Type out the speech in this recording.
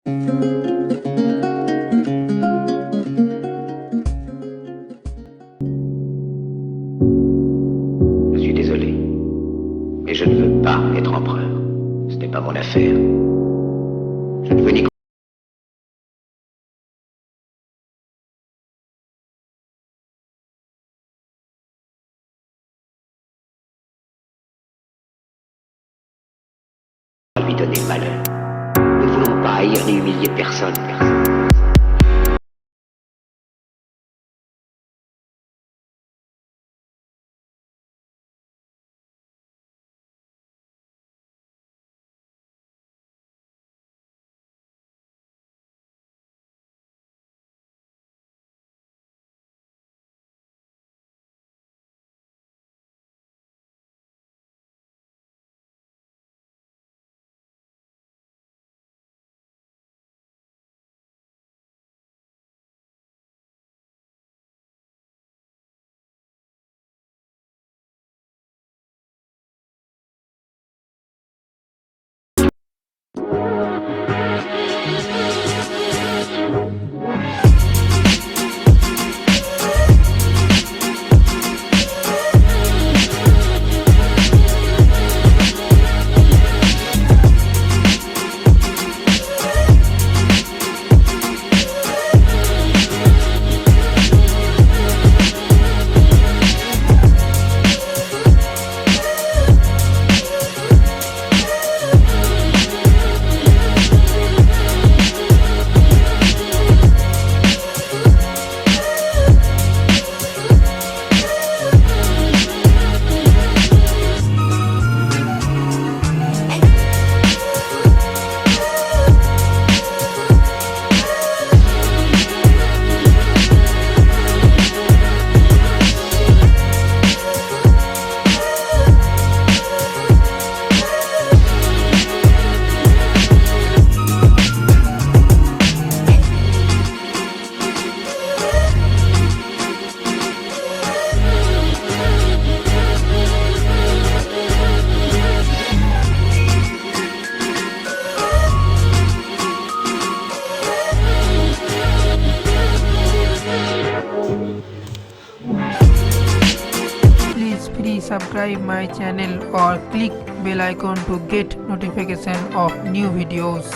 Je suis désolé, mais je ne veux pas être empereur. Ce n'est pas mon affaire. Je ne veux ni lui donner malheur. Nous ne voulons pas haïr ni humilier personne. Please subscribe my channel or click bell icon to get notification of new videos.